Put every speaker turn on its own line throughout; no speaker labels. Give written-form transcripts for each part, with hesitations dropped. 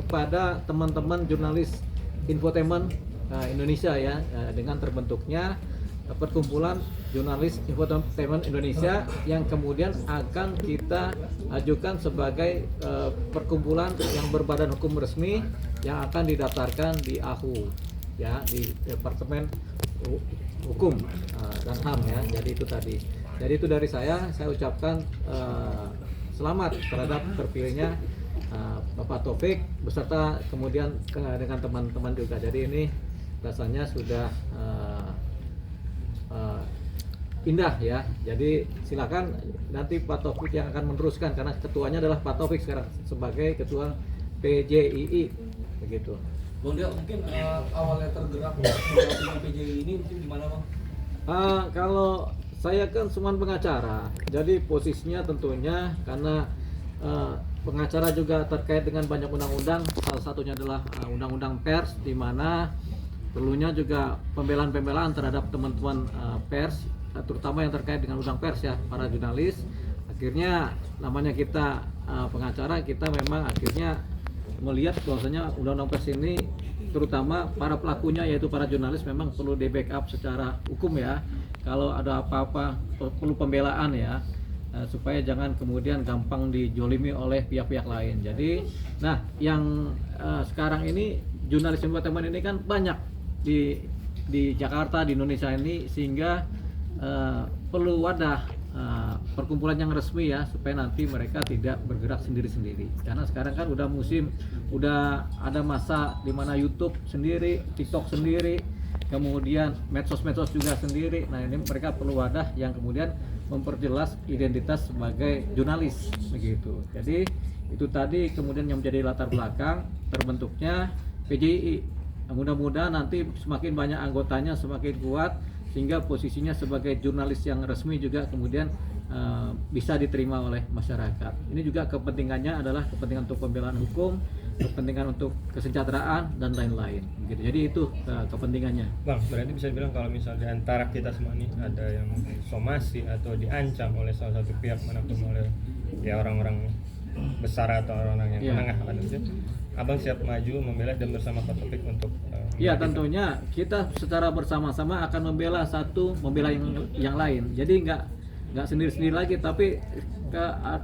kepada teman-teman jurnalis infotainment Indonesia ya, dengan terbentuknya perkumpulan jurnalis infotainment Indonesia yang kemudian akan kita ajukan sebagai perkumpulan yang berbadan hukum resmi yang akan didaftarkan di AHU ya, di Departemen Hukum dan HAM ya. Jadi itu tadi. Jadi itu dari saya ucapkan selamat terhadap terpilihnya Bapak Taufik beserta kemudian dengan teman-teman juga. Jadi ini rasanya sudah indah ya. Jadi silakan nanti Pak Taufik yang akan meneruskan karena ketuanya adalah Pak Taufik sekarang sebagai ketua PJII begitu.
Bang Dio, mungkin awalnya tergerak dengan PJII ini mungkin gimana Bang?
Kalau saya kan cuma pengacara, jadi posisinya tentunya karena pengacara juga terkait dengan banyak undang-undang, salah satunya adalah undang-undang pers, di mana perlunya juga pembelaan-pembelaan terhadap teman-teman pers, terutama yang terkait dengan undang pers ya, para jurnalis. Akhirnya namanya kita pengacara, kita memang akhirnya melihat bahwasanya undang-undang pers ini terutama para pelakunya yaitu para jurnalis memang perlu di backup secara hukum ya. Kalau ada apa-apa perlu pembelaan ya, supaya jangan kemudian gampang dijolimi oleh pihak-pihak lain. Jadi, nah yang sekarang ini jurnalis infotainment ini kan banyak di Jakarta, di Indonesia ini, sehingga perlu wadah perkumpulan yang resmi ya, supaya nanti mereka tidak bergerak sendiri-sendiri. Karena sekarang kan udah musim, udah ada masa di mana YouTube sendiri, TikTok sendiri, kemudian medsos-medsos juga sendiri. Nah ini mereka perlu wadah yang kemudian memperjelas identitas sebagai jurnalis begitu. Jadi itu tadi kemudian yang menjadi latar belakang terbentuknya PJII. Mudah-mudahan nanti semakin banyak anggotanya semakin kuat sehingga posisinya sebagai jurnalis yang resmi juga kemudian bisa diterima oleh masyarakat. Ini juga kepentingannya adalah kepentingan untuk pembelaan hukum, kepentingan untuk kesejahteraan dan lain-lain. Gitu. Jadi itu kepentingannya.
Bang, berarti bisa dibilang kalau misalnya di antara kita semua ini ada yang somasi atau diancam oleh salah satu pihak manapun oleh ya orang-orang besar atau orang-orang yang menengah, Abang siap maju membela dan bersama Pak Taufik untuk
ya tentunya kita secara bersama-sama akan membela membela yang lain. Jadi nggak sendiri-sendiri lagi, tapi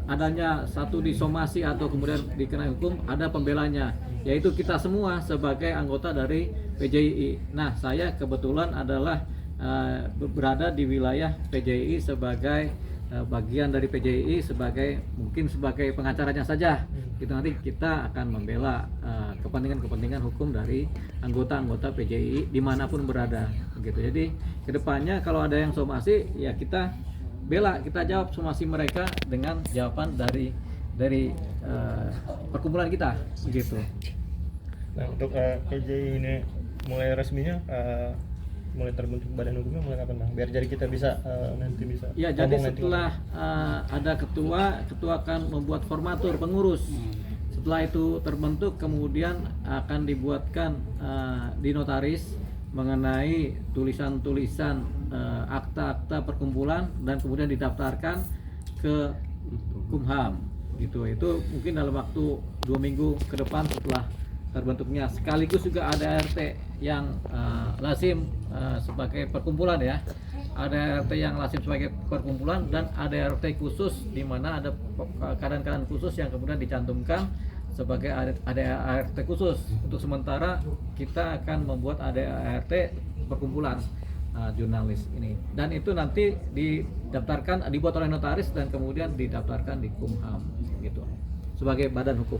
adanya satu disomasi atau kemudian dikenai hukum ada pembelanya, yaitu kita semua sebagai anggota dari PJII. Nah saya kebetulan adalah berada di wilayah PJII sebagai bagian dari PJII, mungkin sebagai pengacaranya saja. Nanti kita akan membela kepentingan hukum dari anggota-anggota PJII dimanapun berada begitu. Jadi kedepannya kalau ada yang somasi ya kita bela, kita jawab somasi mereka dengan jawaban dari perkumpulan kita begitu.
Nah untuk PJII ini mulai resminya mulai terbentuk badan hukumnya mulai kapan Bang? Biar jadi kita bisa nanti bisa.
Ya jadi setelah ada ketua akan membuat formatur pengurus. Setelah itu terbentuk kemudian akan dibuatkan di notaris mengenai tulisan-tulisan akta-akta perkumpulan dan kemudian didaftarkan ke Kumham gitu. Itu mungkin dalam waktu 2 minggu ke depan setelah terbentuknya. Sekaligus juga ada RT yang lazim sebagai perkumpulan ya. Ada RT yang lazim sebagai perkumpulan dan ada RT khusus di mana ada keadaan-keadaan khusus yang kemudian dicantumkan sebagai ART khusus. Untuk sementara kita akan membuat ART perkumpulan jurnalis ini, dan itu nanti dibuat oleh notaris dan kemudian didaftarkan di Kumham gitu sebagai badan hukum.